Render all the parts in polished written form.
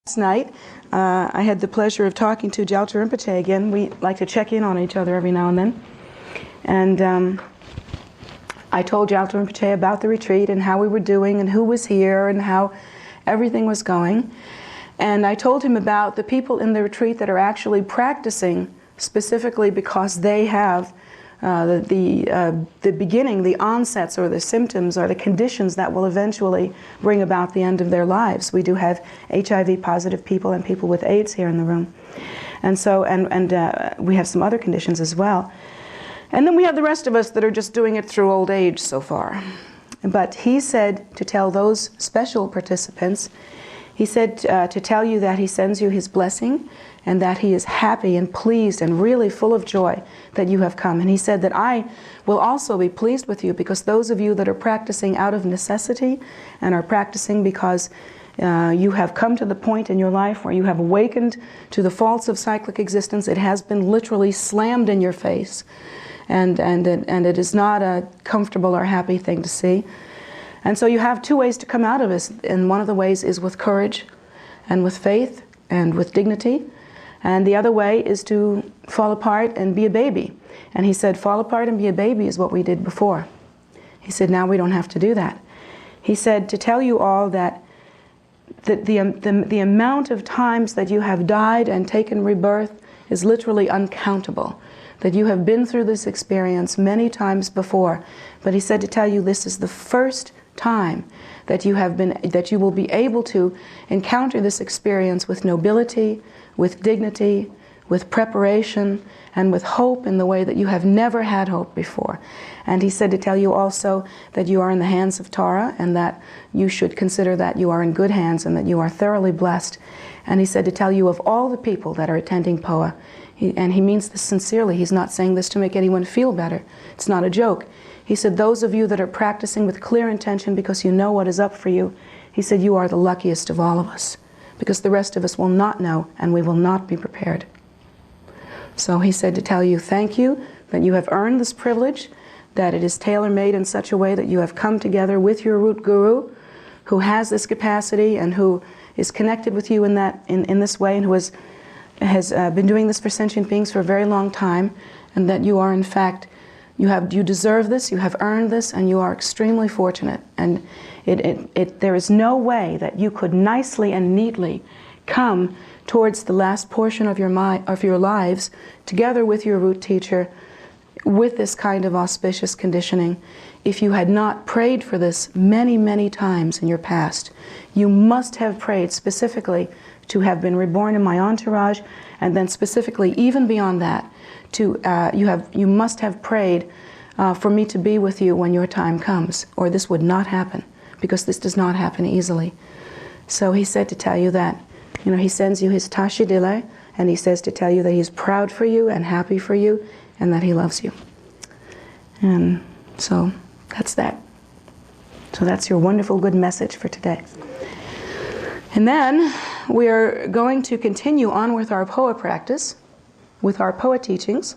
Last night, I had the pleasure of talking to Gyaltsen Rinpoche again. We like to check in on each other every now and then. And I told Gyaltsen Rinpoche about the retreat and how we were doing and who was here and how everything was going. And I told him about the people in the retreat that are actually practicing specifically because they have the beginning, the onsets or the symptoms or the conditions that will eventually bring about the end of their lives. We do have HIV positive people and people with AIDS here in the room. And so, we have some other conditions as well. And then we have the rest of us that are just doing it through old age so far. But he said to tell those special participants, he said to tell you that he sends you his blessing and that he is happy and pleased and really full of joy that you have come. And he said that I will also be pleased with you because those of you that are practicing out of necessity and are practicing because you have come to the point in your life where you have awakened to the faults of cyclic existence. It has been literally slammed in your face. And it is not a comfortable or happy thing to see. And so you have two ways to come out of this, and one of the ways is with courage and with faith and with dignity, and the other way is to fall apart and be a baby. And he said, fall apart and be a baby is what we did before. He said, now we don't have to do that. He said to tell you all that the amount of times that you have died and taken rebirth is literally uncountable. That you have been through this experience many times before, but he said to tell you this is the first time that you will be able to encounter this experience with nobility, with dignity, with preparation, and with hope in the way that you have never had hope before. And he said to tell you also that you are in the hands of Tara and that you should consider that you are in good hands and that you are thoroughly blessed. And he said to tell you of all the people that are attending POA, and he means this sincerely. He's not saying this to make anyone feel better. It's not a joke. He said, those of you that are practicing with clear intention because you know what is up for you, he said, you are the luckiest of all of us, because the rest of us will not know and we will not be prepared. So he said to tell you, thank you, that you have earned this privilege, that it is tailor-made in such a way that you have come together with your root guru, who has this capacity and who is connected with you in this way, and who has been doing this for sentient beings for a very long time, and that you are in fact, you deserve this, you have earned this, and you are extremely fortunate. And there is no way that you could nicely and neatly come towards the last portion of your lives together with your root teacher with this kind of auspicious conditioning if you had not prayed for this many, many times in your past. You must have prayed specifically to have been reborn in my entourage, and then specifically even beyond that, you must have prayed for me to be with you when your time comes, or this would not happen, because this does not happen easily. So he said to tell you that, he sends you his tashidile, and he says to tell you that he's proud for you and happy for you, and that he loves you. And so that's that. So that's your wonderful good message for today. And then we are going to continue on with our POA practice, with our POA teachings.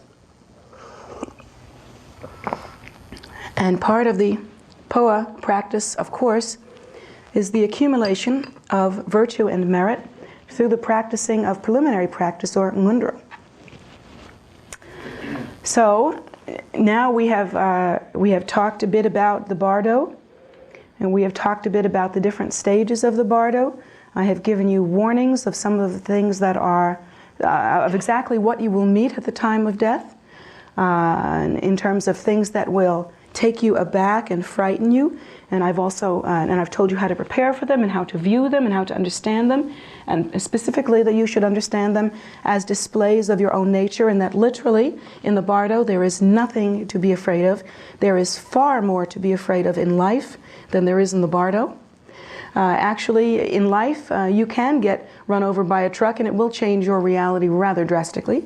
And part of the POA practice, of course, is the accumulation of virtue and merit through the practicing of preliminary practice, or ngundro. So now we have talked a bit about the bardo, and we have talked a bit about the different stages of the bardo. I have given you warnings of some of the things that are, of exactly what you will meet at the time of death, in terms of things that will take you aback and frighten you. And I've also, and I've told you how to prepare for them and how to view them and how to understand them. And specifically that you should understand them as displays of your own nature, and that literally in the bardo there is nothing to be afraid of. There is far more to be afraid of in life than there is in the bardo. Actually, in life, you can get run over by a truck and it will change your reality rather drastically.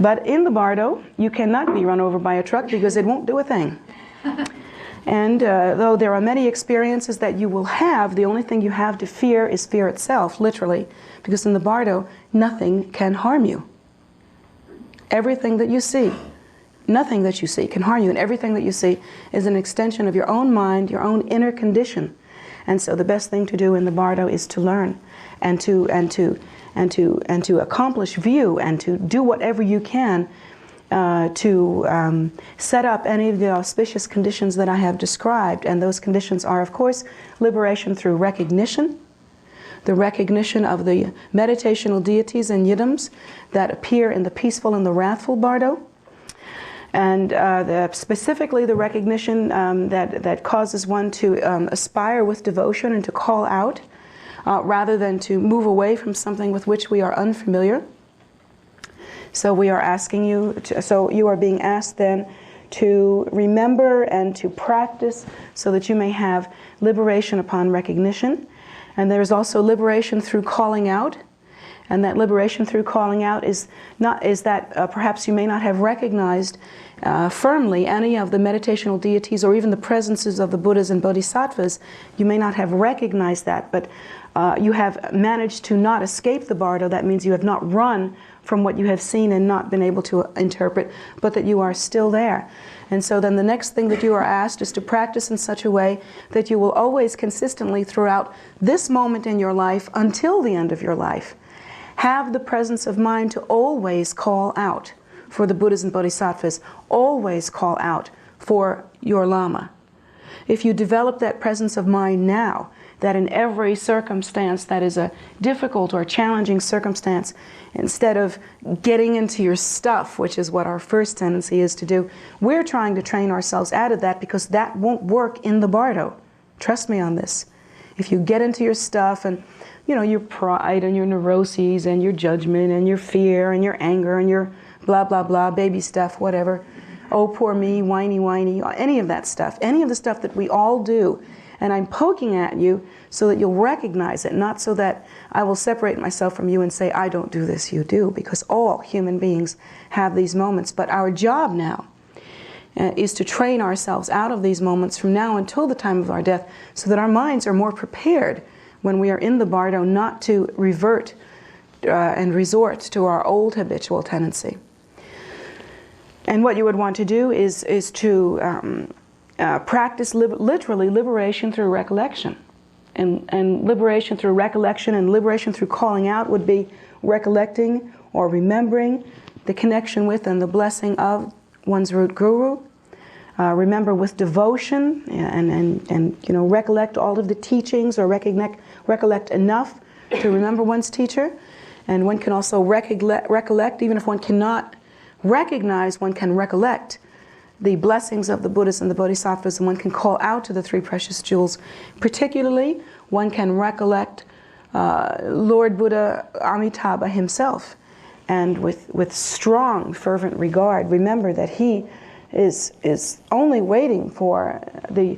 But in the bardo, you cannot be run over by a truck because it won't do a thing. And though there are many experiences that you will have, the only thing you have to fear is fear itself, literally. Because in the bardo, nothing can harm you. Everything that you see, nothing that you see can harm you, and everything that you see is an extension of your own mind, your own inner condition. And so the best thing to do in the bardo is to learn. and to accomplish view and to do whatever you can to set up any of the auspicious conditions that I have described. And those conditions are, of course, liberation through recognition, the recognition of the meditational deities and yidams that appear in the peaceful and the wrathful bardo, and specifically the recognition that causes one to aspire with devotion and to call out rather than to move away from something with which we are unfamiliar. So we are asking you, so you are being asked then to remember and to practice so that you may have liberation upon recognition. And there is also liberation through calling out. And that liberation through calling out is that perhaps you may not have recognized firmly any of the meditational deities or even the presences of the Buddhas and Bodhisattvas. You may not have recognized that, but you have managed to not escape the bardo. That means you have not run from what you have seen and not been able to interpret, but that you are still there. And so then the next thing that you are asked is to practice in such a way that you will always consistently throughout this moment in your life until the end of your life have the presence of mind to always call out for the Buddhas and Bodhisattvas, always call out for your Lama. If you develop that presence of mind now, that in every circumstance that is a difficult or challenging circumstance, instead of getting into your stuff, which is what our first tendency is to do, we're trying to train ourselves out of that because that won't work in the bardo. Trust me on this. If you get into your stuff and, you know, your pride and your neuroses and your judgment and your fear and your anger and your blah, blah, blah, baby stuff, whatever, oh, poor me, whiny, whiny, any of that stuff, any of the stuff that we all do. And I'm poking at you so that you'll recognize it, not so that I will separate myself from you and say, I don't do this, you do, because all human beings have these moments. But our job now is to train ourselves out of these moments from now until the time of our death so that our minds are more prepared when we are in the bardo not to revert and resort to our old habitual tendency. And what you would want to do is to practice literally liberation through recollection. And liberation through recollection and liberation through calling out would be recollecting or remembering the connection with and the blessing of one's root guru. Remember with devotion and you know, recollect all of the teachings or recollect enough to remember one's teacher. And one can also recollect, even if one cannot recognize, one can recollect the blessings of the Buddhas and the Bodhisattvas, and one can call out to the three precious jewels. Particularly, one can recollect Lord Buddha Amitabha himself, and with strong, fervent regard, remember that he is only waiting for the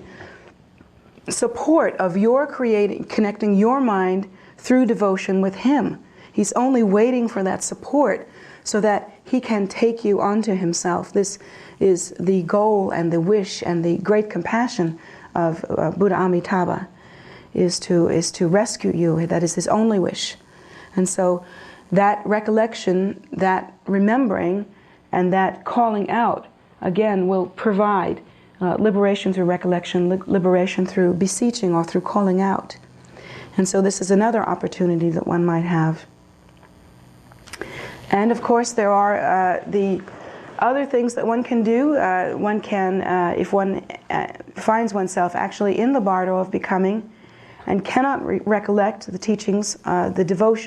support of your connecting your mind through devotion with him. He's only waiting for that support so that he can take you onto himself. This is the goal and the wish and the great compassion of Buddha Amitabha, is to rescue you. That is his only wish. And so that recollection, that remembering, and that calling out, again, will provide liberation through recollection, liberation through beseeching or through calling out. And so this is another opportunity that one might have. And of course there are the other things that one can do. One can, if one finds oneself actually in the bardo of becoming and cannot recollect the teachings,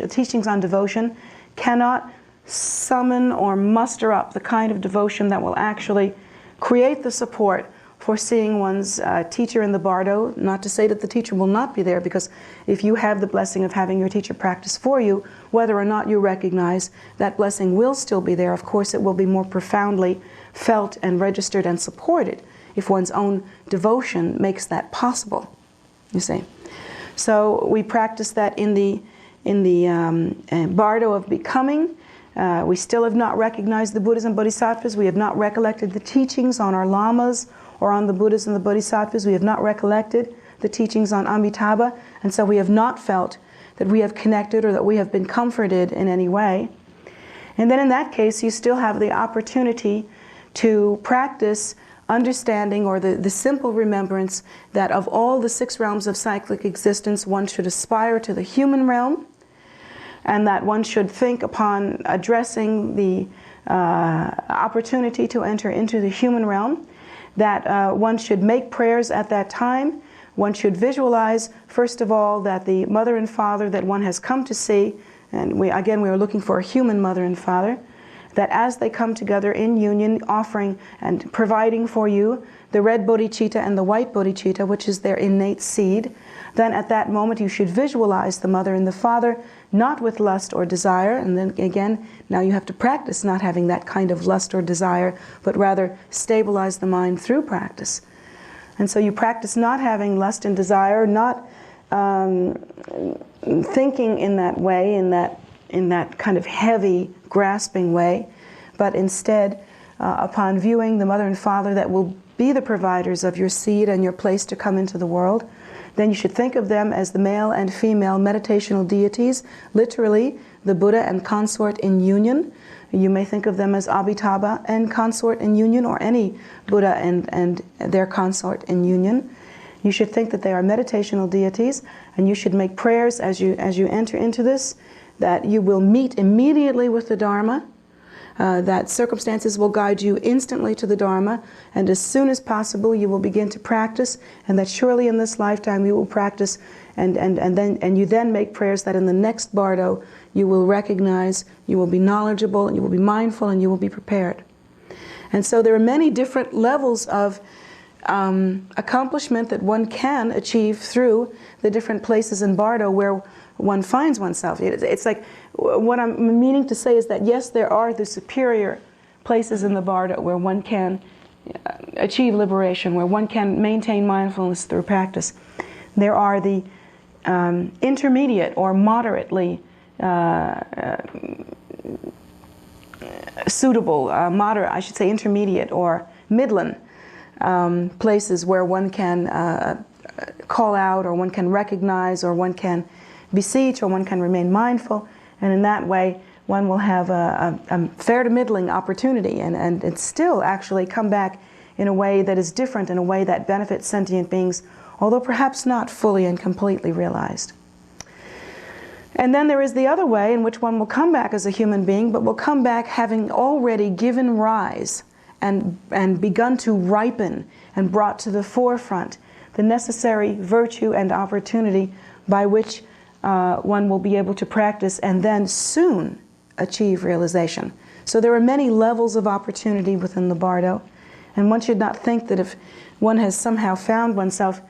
teachings on devotion, cannot summon or muster up the kind of devotion that will actually create the support for seeing one's teacher in the bardo. Not to say that the teacher will not be there, because if you have the blessing of having your teacher practice for you, whether or not you recognize, that blessing will still be there. Of course, it will be more profoundly felt and registered and supported if one's own devotion makes that possible, you see. So we practice that in the bardo of becoming. We still have not recognized the Buddhas and Bodhisattvas. We have not recollected the teachings on our Lamas or on the Buddhas and the Bodhisattvas. We have not recollected the teachings on Amitabha, and so we have not felt that we have connected or that we have been comforted in any way. And then in that case, you still have the opportunity to practice understanding or the simple remembrance that of all the 6 realms of cyclic existence, one should aspire to the human realm, and that one should think upon addressing the opportunity to enter into the human realm, that one should make prayers at that time. One should visualize, first of all, that the mother and father that one has come to see, and we are looking for a human mother and father, that as they come together in union, offering and providing for you the red bodhicitta and the white bodhicitta, which is their innate seed, then at that moment you should visualize the mother and the father, not with lust or desire, and then again, now you have to practice not having that kind of lust or desire, but rather stabilize the mind through practice. And so you practice not having lust and desire, not thinking in that way, in that kind of heavy, grasping way, but instead, upon viewing the mother and father that will be the providers of your seed and your place to come into the world, then you should think of them as the male and female meditational deities, literally the Buddha and consort in union. You may think of them as Amitabha and consort in union, or any Buddha and their consort in union. You should think that they are meditational deities, and you should make prayers as you enter into this, that you will meet immediately with the Dharma, that circumstances will guide you instantly to the Dharma, and as soon as possible you will begin to practice, and that surely in this lifetime you will practice, and you then make prayers that in the next bardo you will recognize, you will be knowledgeable, and you will be mindful, and you will be prepared. And so there are many different levels of accomplishment that one can achieve through the different places in bardo where one finds oneself. It's like, what I'm meaning to say is that yes, there are the superior places in the bardo where one can achieve liberation, where one can maintain mindfulness through practice. There are the intermediate or moderately suitable, intermediate or midland places where one can call out, or one can recognize, or one can beseech, or one can remain mindful, and in that way one will have a fair to middling opportunity, and still actually come back in a way that is different, in a way that benefits sentient beings, although perhaps not fully and completely realized. And then there is the other way in which one will come back as a human being, but will come back having already given rise and begun to ripen and brought to the forefront the necessary virtue and opportunity by which one will be able to practice and then soon achieve realization. So there are many levels of opportunity within the bardo, and one should not think that if one has somehow found oneself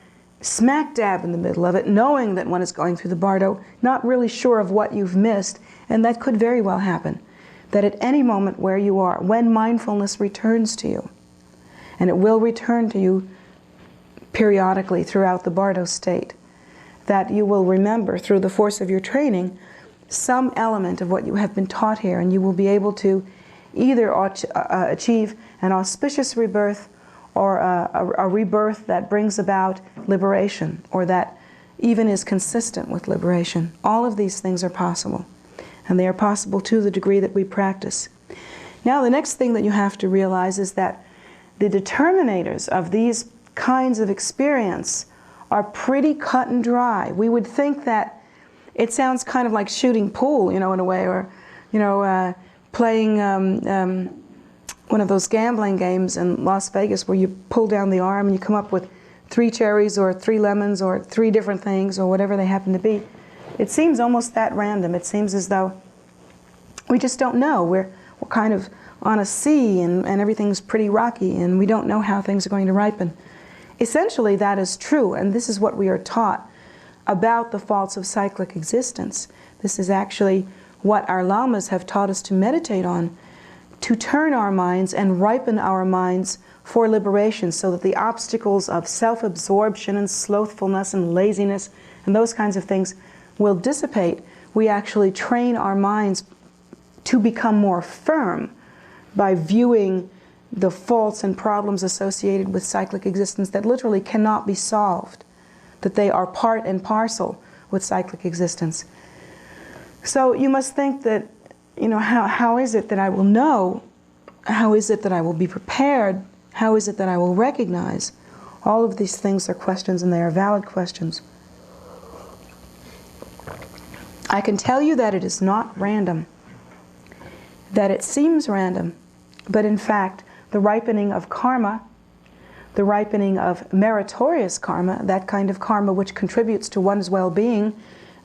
smack dab in the middle of it, knowing that one is going through the bardo, not really sure of what you've missed, and that could very well happen, that at any moment where you are, when mindfulness returns to you, and it will return to you periodically throughout the bardo state, that you will remember through the force of your training some element of what you have been taught here, and you will be able to either achieve an auspicious rebirth, or a rebirth that brings about liberation, or that even is consistent with liberation. All of these things are possible, and they are possible to the degree that we practice. Now the next thing that you have to realize is that the determinators of these kinds of experience are pretty cut and dry. We would think that it sounds kind of like shooting pool, in a way, or, playing one of those gambling games in Las Vegas where you pull down the arm and you come up with 3 cherries or 3 lemons or 3 different things or whatever they happen to be. It seems almost that random. It seems as though we just don't know. We're kind of on a sea, and everything's pretty rocky, and we don't know how things are going to ripen. Essentially that is true, and this is what we are taught about the faults of cyclic existence. This is actually what our lamas have taught us to meditate on, to turn our minds and ripen our minds for liberation, so that the obstacles of self-absorption and slothfulness and laziness and those kinds of things will dissipate. We actually train our minds to become more firm by viewing the faults and problems associated with cyclic existence that literally cannot be solved, that they are part and parcel with cyclic existence. So you must think that, how is it that I will know? How is it that I will be prepared? How is it that I will recognize? All of these things are questions, and they are valid questions. I can tell you that it is not random, that it seems random, but in fact, the ripening of karma, the ripening of meritorious karma, that kind of karma which contributes to one's well-being,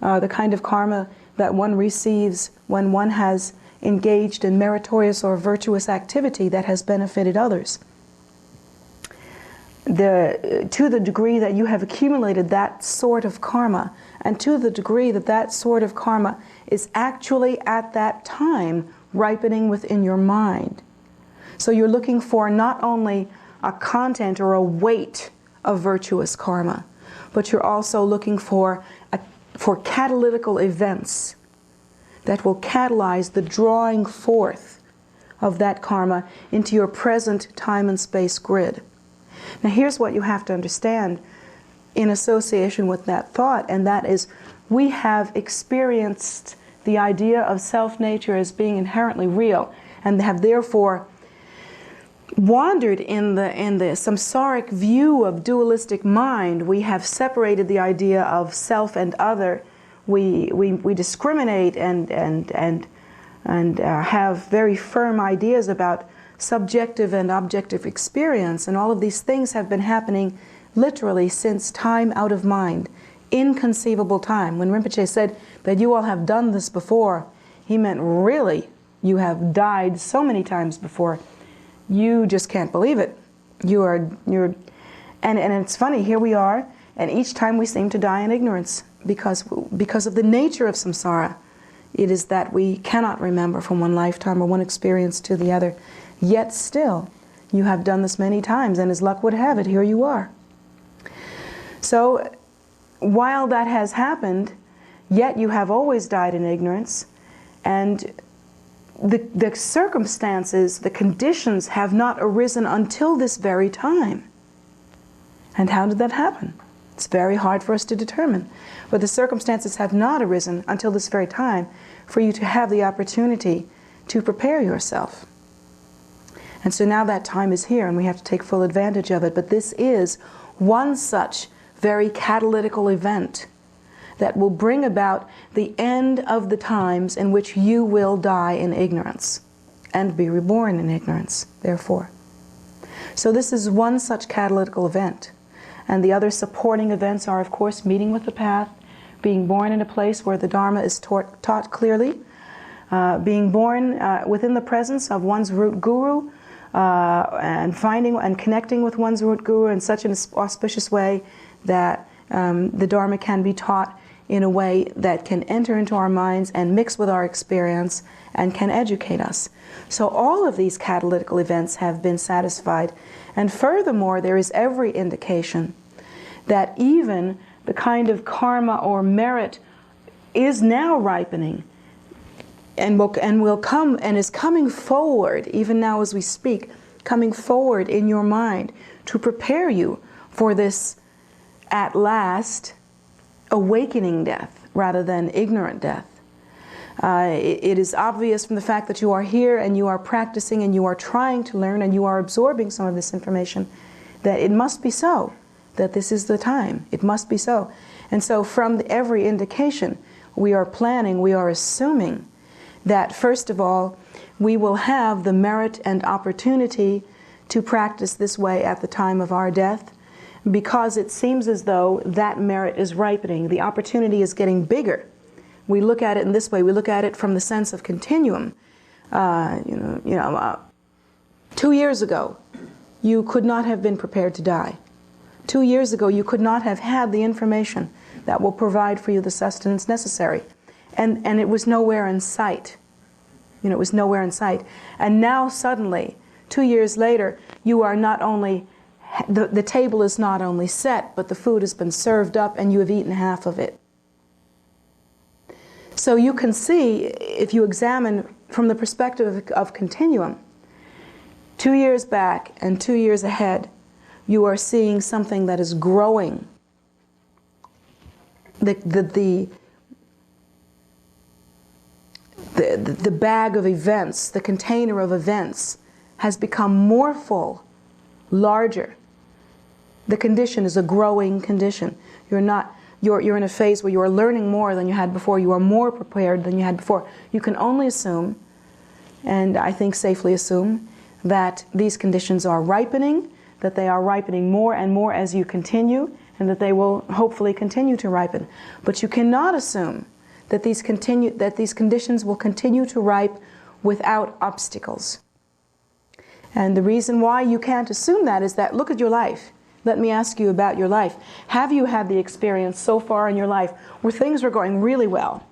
the kind of karma that one receives when one has engaged in meritorious or virtuous activity that has benefited others. To the degree that you have accumulated that sort of karma, and to the degree that that sort of karma is actually at that time ripening within your mind. So you're looking for not only a content or a weight of virtuous karma, but you're also looking for catalytical events that will catalyze the drawing forth of that karma into your present time and space grid. Now here's what you have to understand in association with that thought, and that is we have experienced the idea of self-nature as being inherently real, and have therefore wandered in the samsaric view of dualistic mind. We have separated the idea of self and other. We discriminate and have very firm ideas about subjective and objective experience, and all of these things have been happening literally since time out of mind, inconceivable time. When Rinpoche said that you all have done this before, he meant really, you have died so many times before. You just can't believe it. And it's funny, here we are, and each time we seem to die in ignorance because of the nature of samsara. It is that we cannot remember from one lifetime or one experience to the other. Yet still, you have done this many times, and as luck would have it, here you are. So, while that has happened, yet you have always died in ignorance, and the circumstances, the conditions have not arisen until this very time. And how did that happen? It's very hard for us to determine. But the circumstances have not arisen until this very time for you to have the opportunity to prepare yourself. And so now that time is here, and we have to take full advantage of it. But this is one such very catalytical event that will bring about the end of the times in which you will die in ignorance and be reborn in ignorance, therefore. So this is one such catalytical event. And the other supporting events are, of course, meeting with the path, being born in a place where the Dharma is taught clearly, being born within the presence of one's root guru, and finding and connecting with one's root guru in such an auspicious way that the Dharma can be taught in a way that can enter into our minds and mix with our experience and can educate us. So all of these catalytical events have been satisfied, and furthermore there is every indication that even the kind of karma or merit is now ripening and will come and is coming forward, even now as we speak, coming forward in your mind to prepare you for this at last awakening death rather than ignorant death. It is obvious from the fact that you are here and you are practicing and you are trying to learn and you are absorbing some of this information that it must be so, that this is the time. It must be so. And so from every indication, we are planning, we are assuming that first of all, we will have the merit and opportunity to practice this way at the time of our death, because it seems as though that merit is ripening. The opportunity is getting bigger. We look at it in this way. We look at it from the sense of continuum. 2 years ago, you could not have been prepared to die. 2 years ago, you could not have had the information that will provide for you the sustenance necessary. And it was nowhere in sight. It was nowhere in sight. And now suddenly, 2 years later, you are not only, the table is not only set, but the food has been served up and you have eaten half of it. So you can see, if you examine from the perspective of continuum, 2 years back and 2 years ahead, you are seeing something that is growing. The bag of events, the container of events, has become more full, larger. The condition is a growing condition. you're in a phase where you are learning more than you had before, you are more prepared than you had before, you can only assume, and I think safely assume, that these conditions are ripening, that they are ripening more and more as you continue, and that they will hopefully continue to ripen. But you cannot assume that these conditions will continue to ripe without obstacles. And the reason why you can't assume that is that, look at your life. Let me ask you about your life. Have you had the experience so far in your life where things were going really well?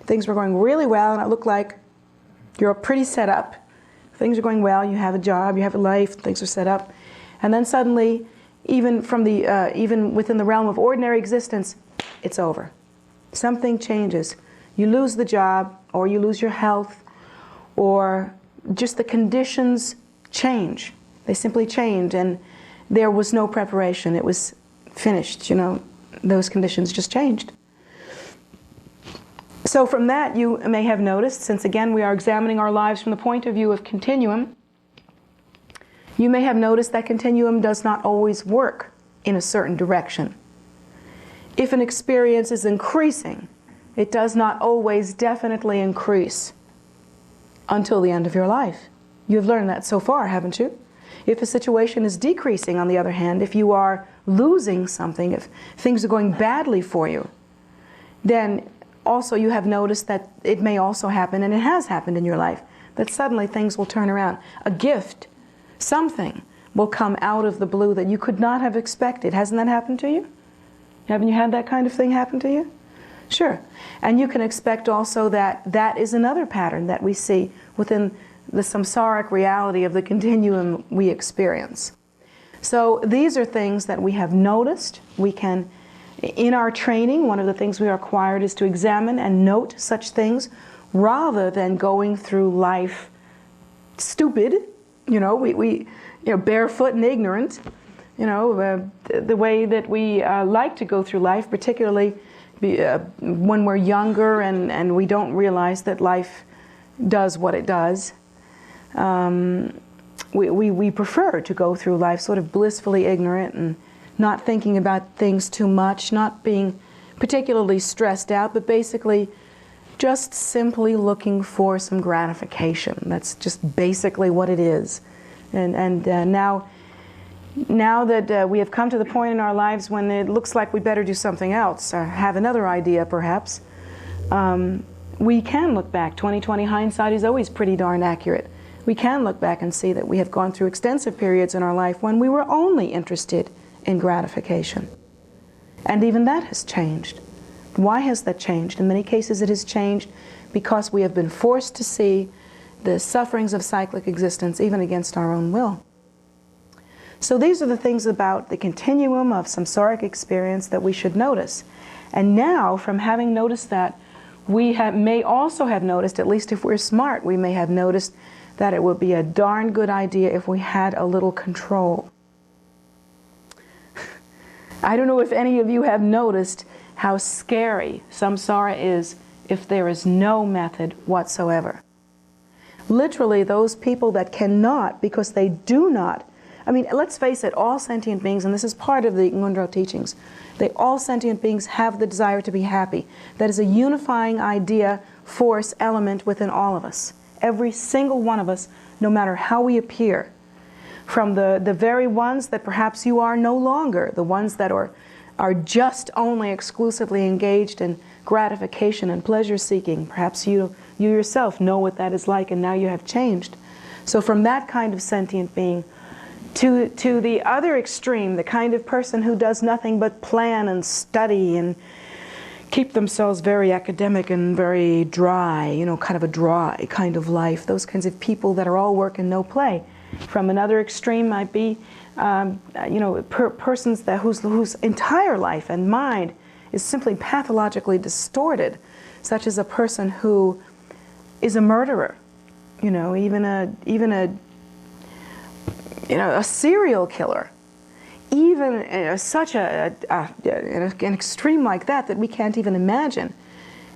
Things were going really well, and it looked like you're pretty set up. Things are going well, you have a job, you have a life, things are set up. And then suddenly, even within the realm of ordinary existence, it's over. Something changes. You lose the job, or you lose your health, or just the conditions change. They simply change, and there was no preparation. It was finished, you know, those conditions just changed. So from that, you may have noticed, since again we are examining our lives from the point of view of continuum, you may have noticed that continuum does not always work in a certain direction. If an experience is increasing, it does not always definitely increase until the end of your life. You've learned that so far, haven't you? If a situation is decreasing, on the other hand, if you are losing something, if things are going badly for you, then also you have noticed that it may also happen, and it has happened in your life, that suddenly things will turn around. A gift, something will come out of the blue that you could not have expected. Hasn't that happened to you? Haven't you had that kind of thing happen to you? Sure. And you can expect also that that is another pattern that we see within the samsaric reality of the continuum we experience. So these are things that we have noticed. We can, in our training, one of the things we are required is to examine and note such things rather than going through life stupid, you know, barefoot and ignorant, you know, the way that we like to go through life, particularly when we're younger and we don't realize that life does what it does. We prefer to go through life sort of blissfully ignorant and not thinking about things too much, not being particularly stressed out, but basically just simply looking for some gratification. That's just basically what it is. And now that we have come to the point in our lives when it looks like we better do something else, or have another idea perhaps, we can look back. 20/20 hindsight is always pretty darn accurate. We can look back and see that we have gone through extensive periods in our life when we were only interested in gratification. And even that has changed. Why has that changed? In many cases it has changed because we have been forced to see the sufferings of cyclic existence even against our own will. So these are the things about the continuum of samsaric experience that we should notice. And now, from having noticed that, we may also have noticed, at least if we're smart, we may have noticed that it would be a darn good idea if we had a little control. I don't know if any of you have noticed how scary samsara is if there is no method whatsoever. Literally, those people that cannot, because they do not, I mean, let's face it, all sentient beings, and this is part of the Ngondro teachings, all sentient beings have the desire to be happy. That is a unifying idea, force, element within all of us. Every single one of us, no matter how we appear. From the very ones that perhaps you are no longer, the ones that are just only exclusively engaged in gratification and pleasure seeking. Perhaps you yourself know what that is like and now you have changed. So from that kind of sentient being to the other extreme, the kind of person who does nothing but plan and study and keep themselves very academic and very dry, you know, kind of a dry kind of life. Those kinds of people that are all work and no play. From another extreme might be, you know, persons whose entire life and mind is simply pathologically distorted, such as a person who is a murderer, you know, even a serial killer, even such an extreme like that we can't even imagine.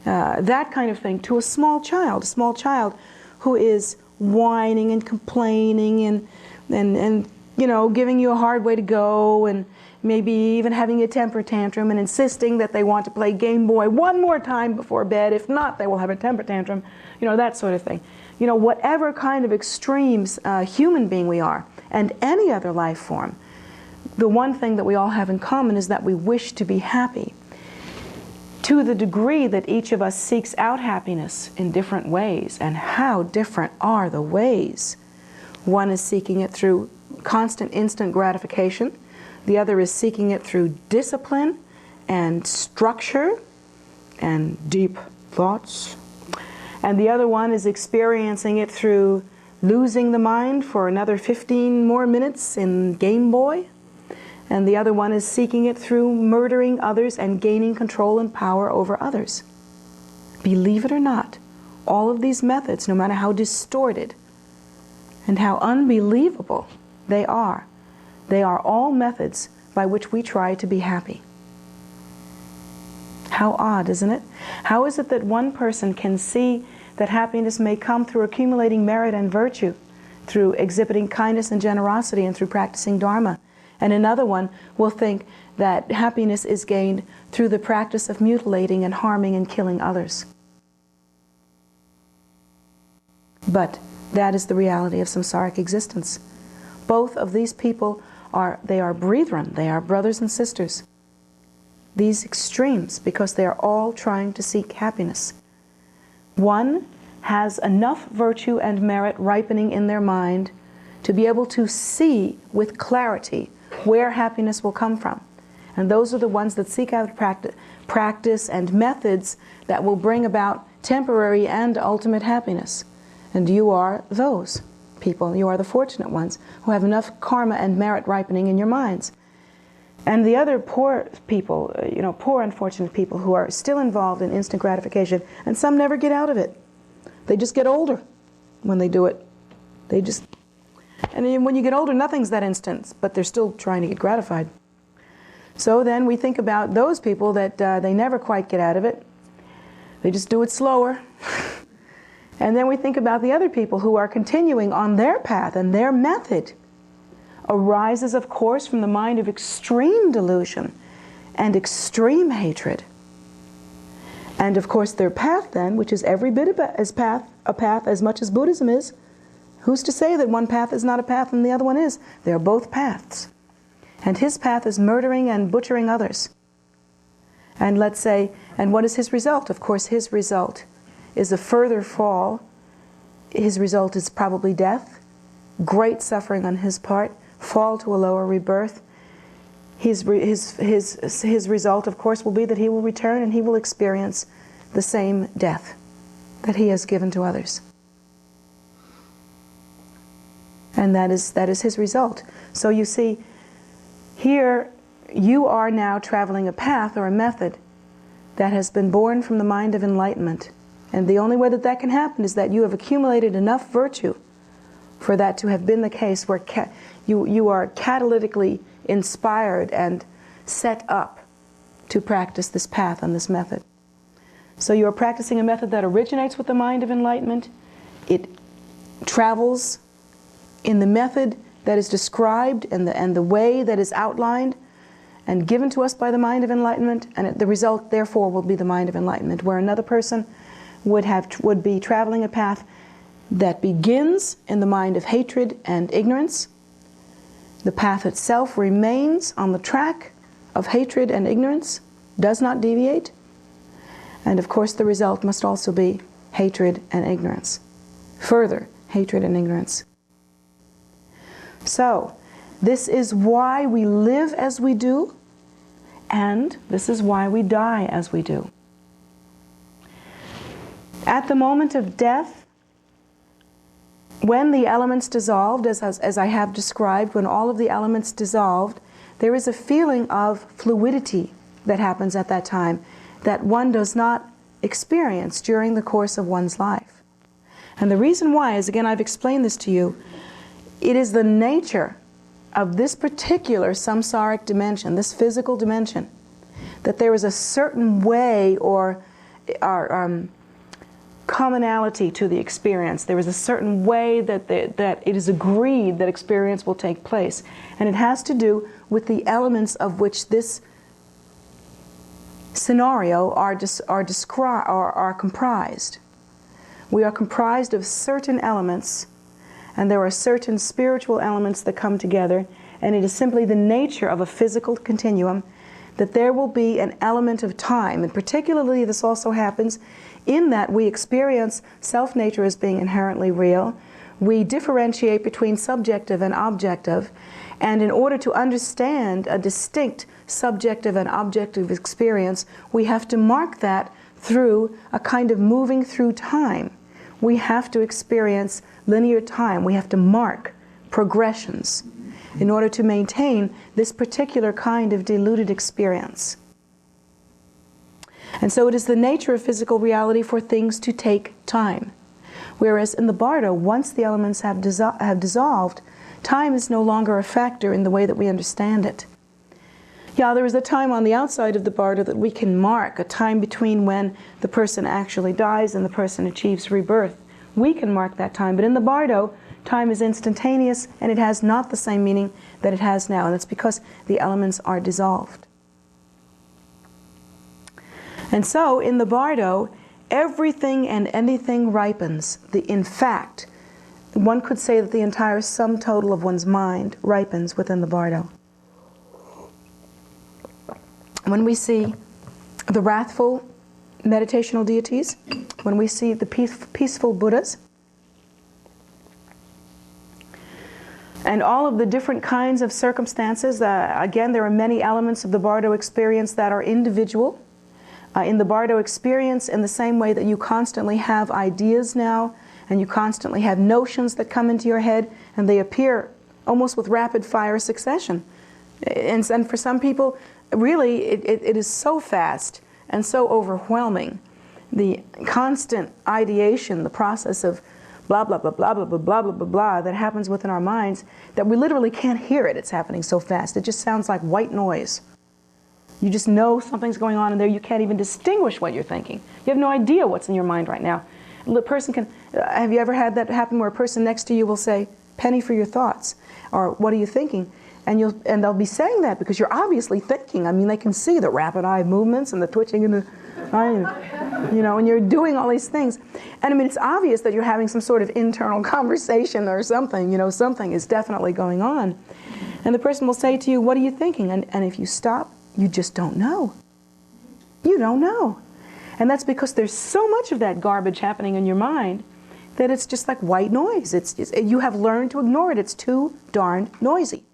That kind of thing to a small child who is whining and complaining and you know, giving you a hard way to go, and maybe even having a temper tantrum and insisting that they want to play Game Boy one more time before bed. If not, they will have a temper tantrum, you know, that sort of thing. You know, whatever kind of extremes human being we are, and any other life form, the one thing that we all have in common is that we wish to be happy. To the degree that each of us seeks out happiness in different ways, and how different are the ways. One is seeking it through constant instant gratification. The other is seeking it through discipline and structure and deep thoughts. And the other one is experiencing it through losing the mind for another 15 more minutes in Game Boy. And the other one is seeking it through murdering others and gaining control and power over others. Believe it or not, all of these methods, no matter how distorted and how unbelievable they are all methods by which we try to be happy. How odd, isn't it? How is it that one person can see that happiness may come through accumulating merit and virtue, through exhibiting kindness and generosity, and through practicing Dharma, and another one will think that happiness is gained through the practice of mutilating and harming and killing others? But that is the reality of samsaric existence. Both of these people are brethren, they are brothers and sisters. These extremes, because they are all trying to seek happiness. One has enough virtue and merit ripening in their mind to be able to see with clarity where happiness will come from. And those are the ones that seek out practice and methods that will bring about temporary and ultimate happiness. And you are those people. You are the fortunate ones who have enough karma and merit ripening in your minds. And the other poor people, you know, poor unfortunate people who are still involved in instant gratification, and some never get out of it. They just get older when they do it. And then when you get older, nothing's that instant, but they're still trying to get gratified. So then we think about those people that they never quite get out of it. They just do it slower. And then we think about the other people who are continuing on their path, and their method arises, of course, from the mind of extreme delusion and extreme hatred. And of course their path then, which is every bit a path as much as Buddhism is. Who's to say that one path is not a path and the other one is? They are both paths. And his path is murdering and butchering others. And let's say, and what is his result? Of course his result is a further fall. His result is probably death, great suffering on his part, fall to a lower rebirth. His result, of course, will be that he will return and he will experience the same death that he has given to others. And that is his result. So you see, here you are now traveling a path or a method that has been born from the mind of enlightenment. And the only way that that can happen is that you have accumulated enough virtue for that to have been the case, where you are catalytically inspired and set up to practice this path and this method. So you are practicing a method that originates with the mind of enlightenment. It travels in the method that is described and the way that is outlined and given to us by the mind of enlightenment, and the result therefore will be the mind of enlightenment, where another person would be traveling a path that begins in the mind of hatred and ignorance. The path itself remains on the track of hatred and ignorance, does not deviate. And of course the result must also be hatred and ignorance. Further, hatred and ignorance. So, this is why we live as we do, and this is why we die as we do. At the moment of death, when the elements dissolved, as I have described, when all of the elements dissolved, there is a feeling of fluidity that happens at that time that one does not experience during the course of one's life. And the reason why is, again, I've explained this to you, it is the nature of this particular samsaric dimension, this physical dimension, that there is a certain way or commonality to the experience. There is a certain way that it is agreed that experience will take place. And it has to do with the elements of which this scenario are comprised. We are comprised of certain elements, and there are certain spiritual elements that come together, and it is simply the nature of a physical continuum that there will be an element of time. And particularly this also happens in that we experience self-nature as being inherently real. We differentiate between subjective and objective, and in order to understand a distinct subjective and objective experience, we have to mark that through a kind of moving through time. We have to experience linear time. We have to mark progressions in order to maintain this particular kind of diluted experience. And so it is the nature of physical reality for things to take time. Whereas in the bardo, once the elements have dissolved, time is no longer a factor in the way that we understand it. Yeah, there is a time on the outside of the bardo that we can mark, a time between when the person actually dies and the person achieves rebirth. We can mark that time, but in the bardo, time is instantaneous and it has not the same meaning that it has now, and it's because the elements are dissolved. And so in the bardo, everything and anything ripens. In fact, one could say that the entire sum total of one's mind ripens within the bardo. When we see the wrathful meditational deities, when we see the peaceful Buddhas, and all of the different kinds of circumstances, again, there are many elements of the bardo experience that are individual. In the bardo experience, in the same way that you constantly have ideas now, and you constantly have notions that come into your head, and they appear almost with rapid fire succession. And for some people, really, it is so fast and so overwhelming. The constant ideation, the process of blah, blah, blah, blah, blah, blah, blah, blah, blah, blah, that happens within our minds, that we literally can't hear it. It's happening so fast. It just sounds like white noise. You just know something's going on in there. You can't even distinguish what you're thinking. You have no idea what's in your mind right now. The person can, have you ever had that happen where a person next to you will say, "Penny for your thoughts," or "What are you thinking?" And they'll be saying that because you're obviously thinking. I mean, they can see the rapid eye movements and the twitching in the eye, you know, and you're doing all these things. And I mean, it's obvious that you're having some sort of internal conversation or something, you know, something is definitely going on. And the person will say to you, "What are you thinking?" And if you stop, you just don't know. You don't know. And that's because there's so much of that garbage happening in your mind that it's just like white noise. You have learned to ignore it. It's too darned noisy.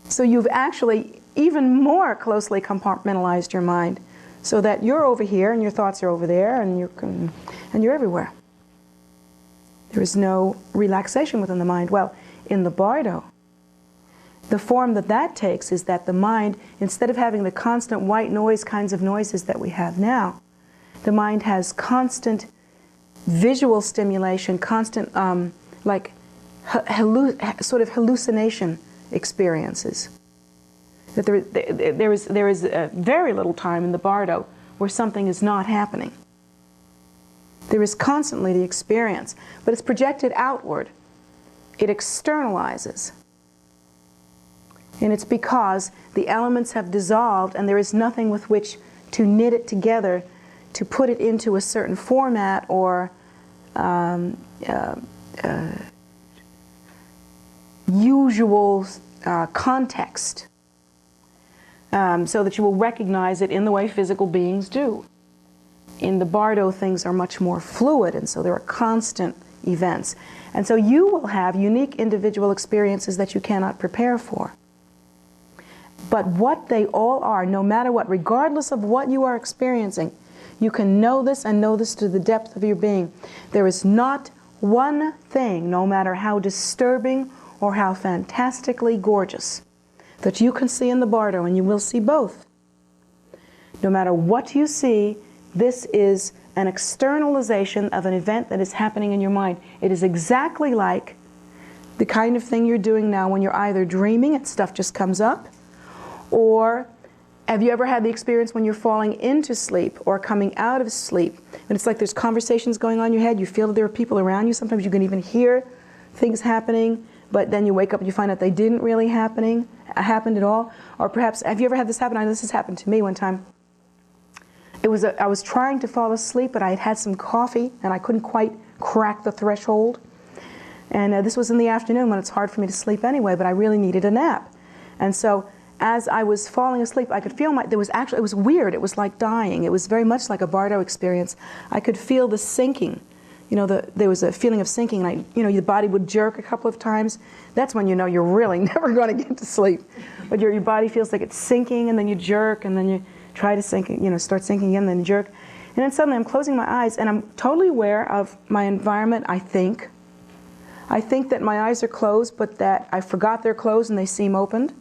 So you've actually even more closely compartmentalized your mind so that you're over here and your thoughts are over there and you're everywhere. There is no relaxation within the mind. Well, in the bardo, the form that takes is that the mind, instead of having the constant white noise kinds of noises that we have now, the mind has constant visual stimulation, constant sort of hallucination experiences. That there is very little time in the bardo where something is not happening. There is constantly the experience, but it's projected outward. It externalizes. And it's because the elements have dissolved and there is nothing with which to knit it together, to put it into a certain format or usual context, so that you will recognize it in the way physical beings do. In the bardo, things are much more fluid, and so there are constant events. And so you will have unique individual experiences that you cannot prepare for. But what they all are, no matter what, regardless of what you are experiencing, you can know this and know this to the depth of your being. There is not one thing, no matter how disturbing or how fantastically gorgeous, that you can see in the bardo, and you will see both. No matter what you see, this is an externalization of an event that is happening in your mind. It is exactly like the kind of thing you're doing now when you're either dreaming and stuff just comes up, or Have you ever had the experience when you're falling into sleep or coming out of sleep, and it's like there's conversations going on in your head, you feel that there are people around you, sometimes you can even hear things happening, but then you wake up and you find out they didn't really happen at all? Or perhaps, have you ever had this happen? I know this has happened to me one time. I was trying to fall asleep, but I had had some coffee and I couldn't quite crack the threshold. And this was in the afternoon when it's hard for me to sleep anyway, but I really needed a nap. And so as I was falling asleep, I could feel it was weird. It was like dying. It was very much like a Bardo experience. I could feel the sinking. There was a feeling of sinking, and your body would jerk a couple of times. That's when you know you're really never going to get to sleep. But your body feels like it's sinking, and then you jerk, and then you try to sink, start sinking again, then jerk. And then suddenly I'm closing my eyes, and I'm totally aware of my environment, I think. I think that my eyes are closed, but that I forgot they're closed and they seem opened.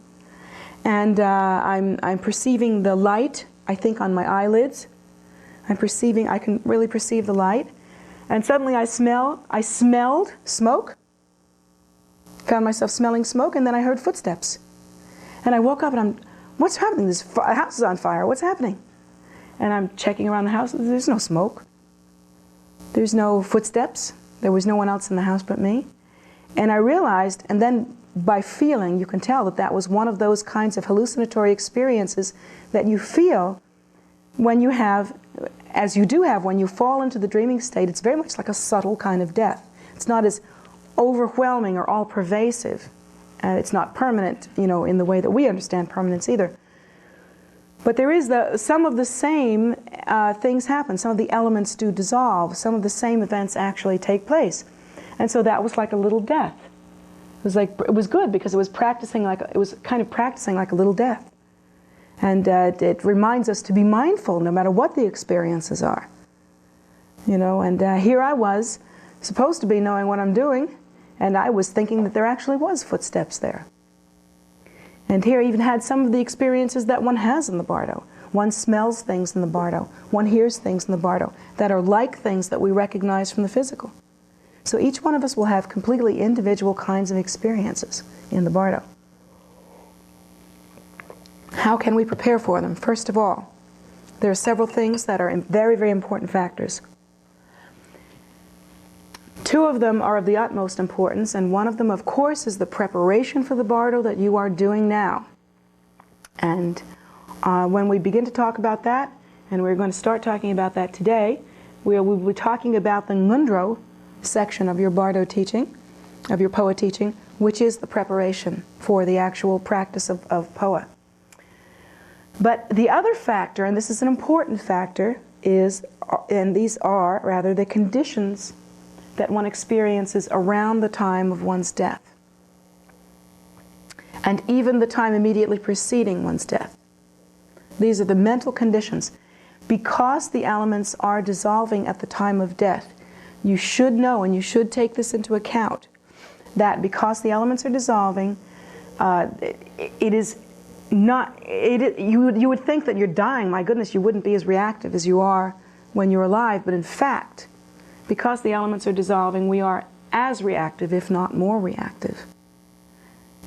And I'm perceiving the light, I think, on my eyelids. I can really perceive the light. And suddenly I smelled smoke, found myself smelling smoke, and then I heard footsteps. And I woke up and what's happening? This house is on fire, what's happening? And I'm checking around the house, there's no smoke. There's no footsteps. There was no one else in the house but me. And I realized, and then by feeling, you can tell that that was one of those kinds of hallucinatory experiences that you feel when you have, as you do have, when you fall into the dreaming state. It's very much like a subtle kind of death. It's not as overwhelming or all-pervasive. It's not permanent, in the way that we understand permanence either. But there is some of the same things happen. Some of the elements do dissolve. Some of the same events actually take place. And so that was like a little death. It was good because it was kind of practicing like a little death. And it reminds us to be mindful no matter what the experiences are. And here I was, supposed to be knowing what I'm doing, and I was thinking that there actually was footsteps there. And here I even had some of the experiences that one has in the Bardo. One smells things in the Bardo. One hears things in the Bardo that are like things that we recognize from the physical. So each one of us will have completely individual kinds of experiences in the Bardo. How can we prepare for them? First of all, there are several things that are very, very important factors. Two of them are of the utmost importance, and one of them, of course, is the preparation for the Bardo that you are doing now. And when we begin to talk about that, and we're going to start talking about that today, we will be talking about the Ngundro section of your Bardo teaching, of your Poa teaching, which is the preparation for the actual practice of Poa. But the other factor, and this is an important factor, these are rather the conditions that one experiences around the time of one's death, and even the time immediately preceding one's death. These are the mental conditions. Because the elements are dissolving at the time of death, you should know, and you should take this into account, that because the elements are dissolving, it is not, you would think that you're dying. My goodness, you wouldn't be as reactive as you are when you're alive, but in fact, because the elements are dissolving, we are as reactive, if not more reactive.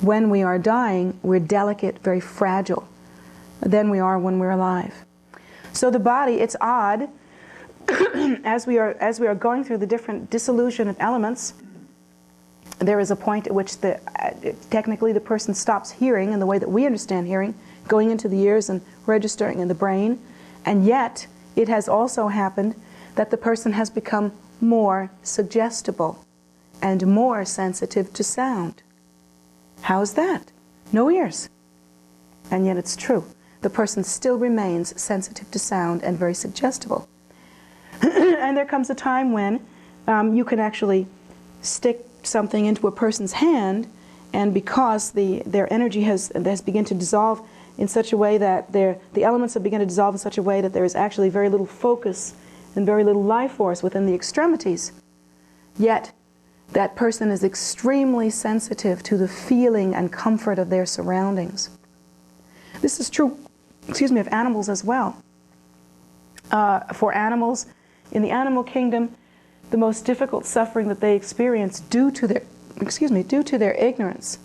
When we are dying, we're delicate, very fragile, than we are when we're alive. So the body, it's odd, as we are going through the different dissolution of elements, there is a point at which technically the person stops hearing in the way that we understand hearing, going into the ears and registering in the brain, and yet it has also happened that the person has become more suggestible and more sensitive to sound. How's that? No ears. And yet it's true. The person still remains sensitive to sound and very suggestible. And there comes a time when you can actually stick something into a person's hand, and because their energy has begun to dissolve in such a way that the elements have begun to dissolve in such a way that there is actually very little focus and very little life force within the extremities, yet that person is extremely sensitive to the feeling and comfort of their surroundings. This is true, of animals as well. For animals, in the animal kingdom, the most difficult suffering that they experience due to their ignorance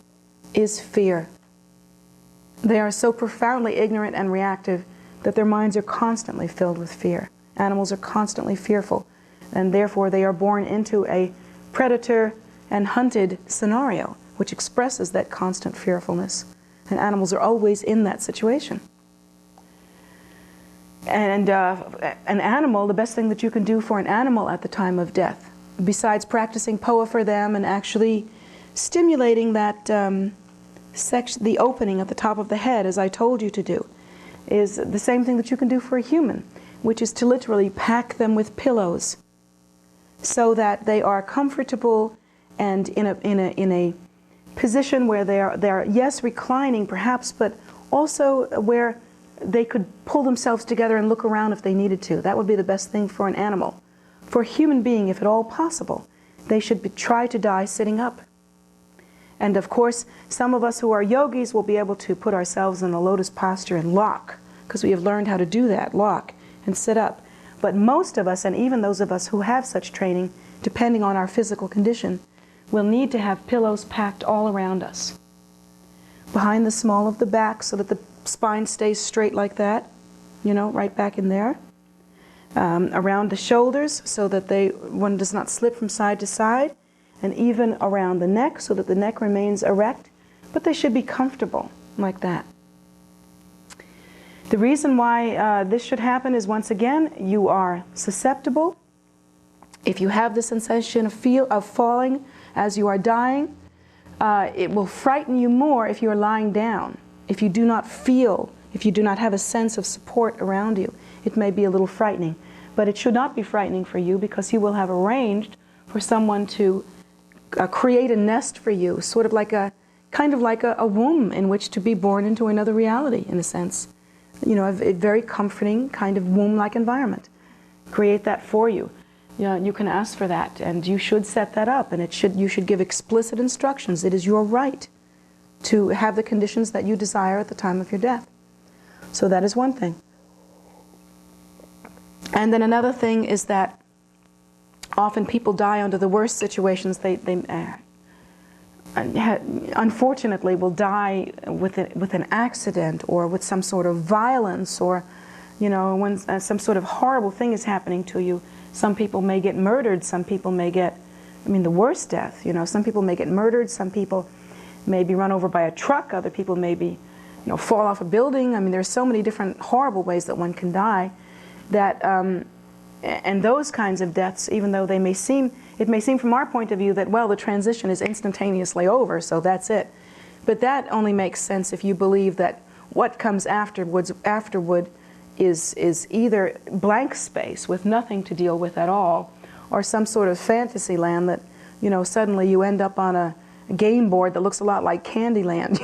is fear. They are so profoundly ignorant and reactive that their minds are constantly filled with fear. Animals are constantly fearful, and therefore they are born into a predator and hunted scenario, which expresses that constant fearfulness. And animals are always in that situation. And an animal, the best thing that you can do for an animal at the time of death, besides practicing poa for them and actually stimulating that the opening at the top of the head, as I told you to do, is the same thing that you can do for a human, which is to literally pack them with pillows so that they are comfortable and in a position where they are yes, reclining perhaps, but also where they could pull themselves together and look around if they needed to. That would be the best thing for an animal. For a human being, if at all possible, they should try to die sitting up. And of course, some of us who are yogis will be able to put ourselves in a lotus posture and lock, because we have learned how to do that, lock and sit up. But most of us, and even those of us who have such training, depending on our physical condition, will need to have pillows packed all around us. Behind the small of the back so that the spine stays straight like that, you know, right back in there. Around the shoulders so that one does not slip from side to side, and even around the neck so that the neck remains erect, but they should be comfortable like that. The reason why this should happen is, once again, you are susceptible. If you have the sensation of falling as you are dying, it will frighten you more if you are lying down. If you do not feel, if you do not have a sense of support around you, it may be a little frightening. But it should not be frightening for you, because you will have arranged for someone to create a nest for you, sort of like kind of like a womb in which to be born into another reality, in a sense. You know, a very comforting kind of womb-like environment. Create that for you. You can ask for that, and you should set that up, and you should give explicit instructions. It is your right to have the conditions that you desire at the time of your death. So that is one thing. And then another thing is that often people die under the worst situations. They unfortunately will die with an accident, or with some sort of violence, or, you know, when some sort of horrible thing is happening to you. Some people may get murdered. Some people may get, the worst death. You know, some people may get murdered. Some people may be run over by a truck. Other people may be, fall off a building. There's so many different horrible ways that one can die. That and those kinds of deaths, even though it may seem from our point of view that, well, the transition is instantaneously over, so that's it. But that only makes sense if you believe that what comes afterward is either blank space with nothing to deal with at all, or some sort of fantasy land that, suddenly you end up on a game board that looks a lot like Candyland,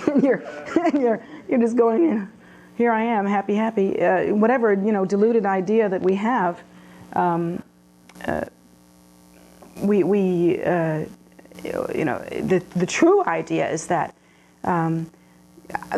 and you're just going in. Here I am, happy, whatever, deluded idea that we have, the true idea is that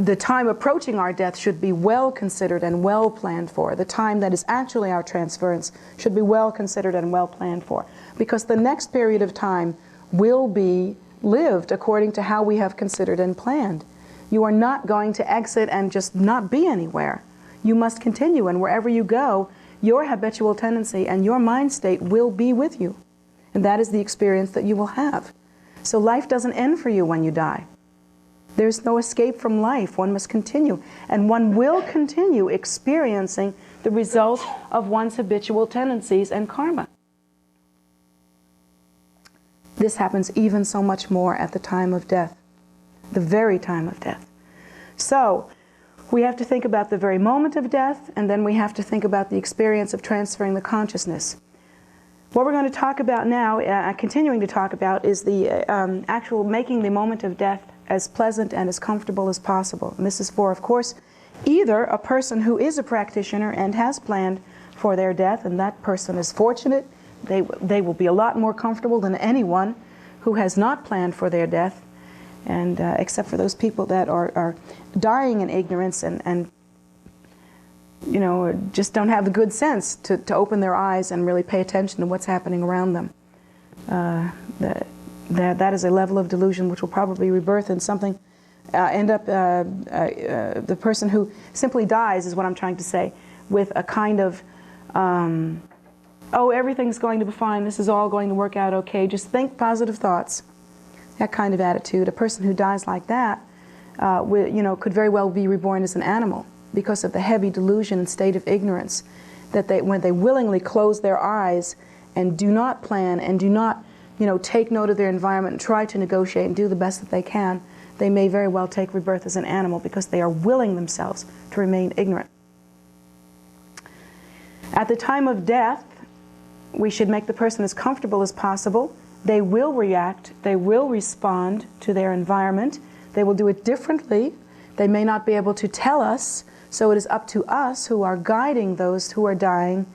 the time approaching our death should be well considered and well planned for. The time that is actually our transference should be well considered and well planned for, because the next period of time will be lived according to how we have considered and planned. You are not going to exit and just not be anywhere. You must continue, and wherever you go, your habitual tendency and your mind state will be with you. And that is the experience that you will have. So life doesn't end for you when you die. There's no escape from life. One must continue. And one will continue experiencing the result of one's habitual tendencies and karma. This happens even so much more at the time of death. The very time of death. So we have to think about the very moment of death, and then we have to think about the experience of transferring the consciousness. What we're going to talk about now, continuing to talk about, is the actual making the moment of death as pleasant and as comfortable as possible. And this is for, of course, either a person who is a practitioner and has planned for their death, and that person is fortunate. They will be a lot more comfortable than anyone who has not planned for their death, and except for those people that are dying in ignorance and just don't have the good sense to open their eyes and really pay attention to what's happening around them. That is a level of delusion which will probably rebirth in something end up, the person who simply dies is what I'm trying to say, with a kind of, oh, everything's going to be fine, this is all going to work out okay, just think positive thoughts. That kind of attitude. A person who dies like that, could very well be reborn as an animal because of the heavy delusion and state of ignorance that when they willingly close their eyes and do not plan and do not, take note of their environment and try to negotiate and do the best that they can, they may very well take rebirth as an animal because they are willing themselves to remain ignorant. At the time of death, we should make the person as comfortable as possible. They will react, they will respond to their environment, they will do it differently, they may not be able to tell us, so it is up to us who are guiding those who are dying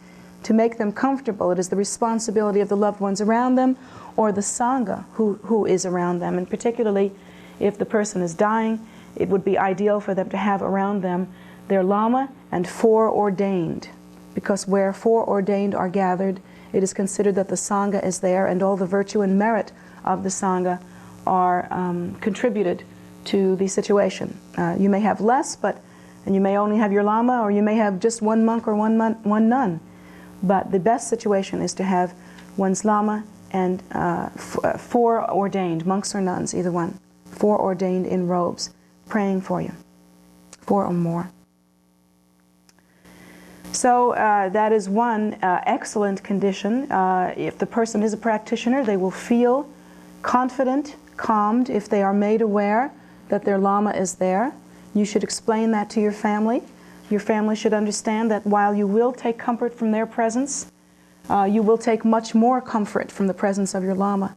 to make them comfortable. It is the responsibility of the loved ones around them or the Sangha who is around them, and particularly if the person is dying, it would be ideal for them to have around them their Lama and foreordained, because where foreordained are gathered, it is considered that the Sangha is there and all the virtue and merit of the Sangha are contributed to the situation. You may have less, and you may only have your Lama, or you may have just one monk or one nun. But the best situation is to have one's Lama and foreordained, monks or nuns, either one, foreordained in robes, praying for you, 4 or more. So that is one excellent condition. If the person is a practitioner, they will feel confident, calmed, if they are made aware that their Lama is there. You should explain that to your family. Your family should understand that while you will take comfort from their presence, you will take much more comfort from the presence of your Lama.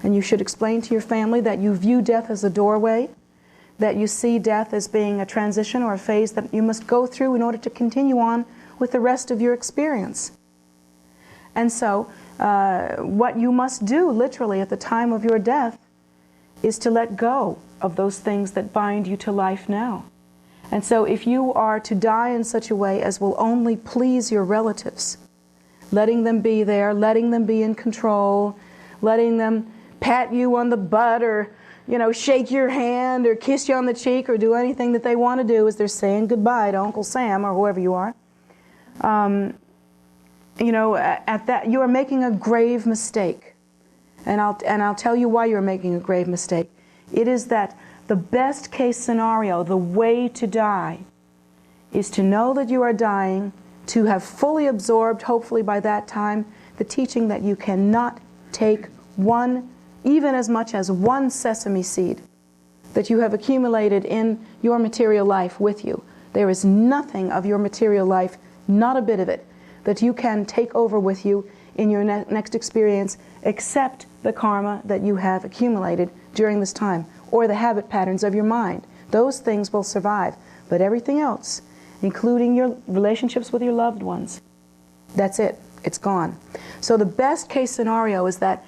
And you should explain to your family that you view death as a doorway, that you see death as being a transition or a phase that you must go through in order to continue on with the rest of your experience. And so, what you must do, literally, at the time of your death, is to let go of those things that bind you to life now. And so, if you are to die in such a way as will only please your relatives, letting them be there, letting them be in control, letting them pat you on the butt or, shake your hand or kiss you on the cheek or do anything that they want to do as they're saying goodbye to Uncle Sam or whoever you are, at that you are making a grave mistake. And I'll tell you why you're making a grave mistake. It is that the best case scenario, the way to die, is to know that you are dying, to have fully absorbed, hopefully by that time, the teaching that you cannot take one, even as much as one sesame seed that you have accumulated in your material life with you. There is nothing of your material life, not a bit of it, that you can take over with you in your next experience except the karma that you have accumulated during this time, or the habit patterns of your mind. Those things will survive, but everything else, including your relationships with your loved ones, that's it. It's gone. So the best case scenario is that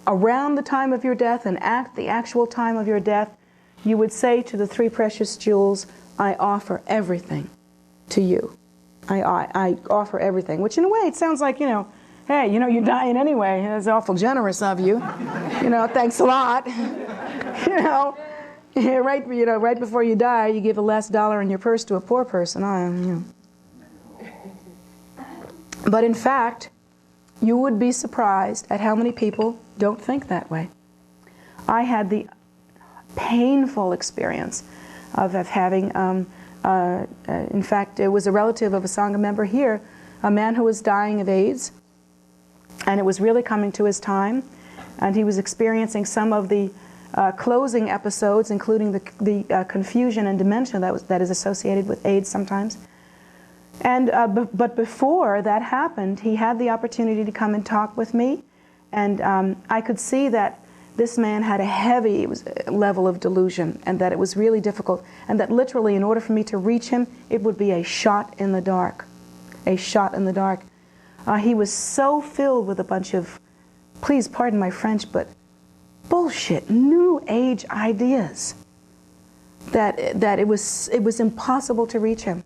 around the time of your death and at the actual time of your death, you would say to the 3 precious jewels, I offer everything to you. I offer everything, which in a way it sounds like, hey, you're dying anyway. That's awful generous of you. Thanks a lot. Right before you die, you give a last dollar in your purse to a poor person. But in fact, you would be surprised at how many people don't think that way. I had the painful experience of having, in fact, it was a relative of a Sangha member here, a man who was dying of AIDS, and it was really coming to his time, and he was experiencing some of the closing episodes, including the confusion and dementia that is associated with AIDS sometimes. And but before that happened, he had the opportunity to come and talk with me, and I could see that this man had a heavy level of delusion, and that it was really difficult, and that literally in order for me to reach him, it would be a shot in the dark. A shot in the dark. He was so filled with a bunch of, please pardon my French, but bullshit, new age ideas, that it was impossible to reach him.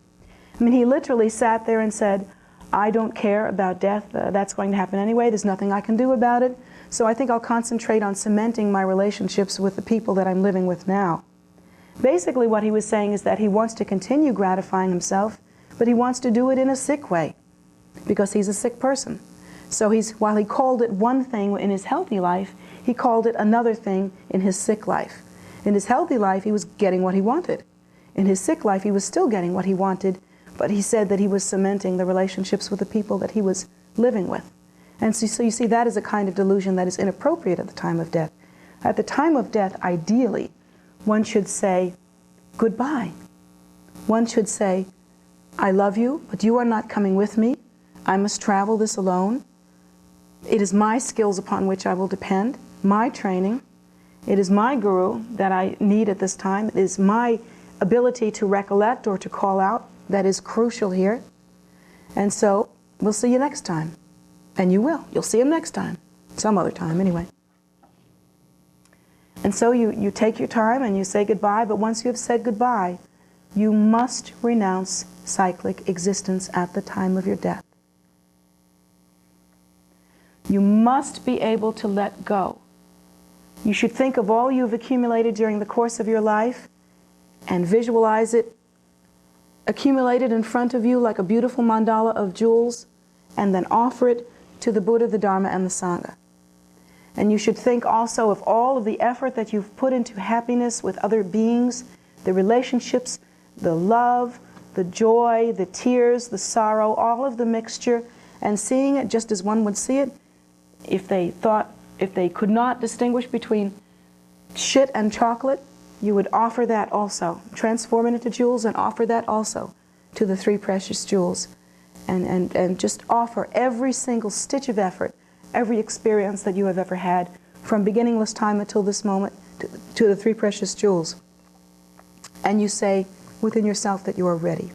I mean, he literally sat there and said, I don't care about death, that's going to happen anyway, there's nothing I can do about it, so I think I'll concentrate on cementing my relationships with the people that I'm living with now. Basically what he was saying is that he wants to continue gratifying himself, but he wants to do it in a sick way, because he's a sick person. So while he called it one thing in his healthy life, he called it another thing in his sick life. In his healthy life, he was getting what he wanted. In his sick life, he was still getting what he wanted, but he said that he was cementing the relationships with the people that he was living with. And so you see, that is a kind of delusion that is inappropriate at the time of death. At the time of death, ideally, one should say goodbye. One should say, I love you, but you are not coming with me. I must travel this alone. It is my skills upon which I will depend, my training. It is my guru that I need at this time. It is my ability to recollect or to call out that is crucial here. And so, we'll see you next time. And you will. You'll see him next time. Some other time, anyway. And so you take your time and you say goodbye, but once you have said goodbye, you must renounce cyclic existence at the time of your death. You must be able to let go. You should think of all you've accumulated during the course of your life and visualize it accumulated in front of you like a beautiful mandala of jewels, and then offer it to the Buddha, the Dharma, and the Sangha. And you should think also of all of the effort that you've put into happiness with other beings, the relationships, the love, the joy, the tears, the sorrow, all of the mixture, and seeing it just as one would see it. If they could not distinguish between shit and chocolate, you would offer that also. Transform it into jewels and offer that also to the three precious jewels. And just offer every single stitch of effort, every experience that you have ever had, from beginningless time until this moment, to the three precious jewels. And you say within yourself that you are ready.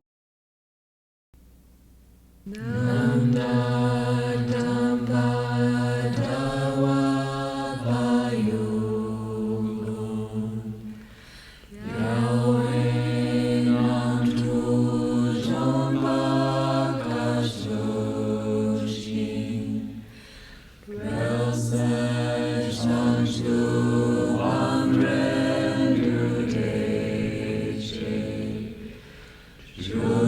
Sure.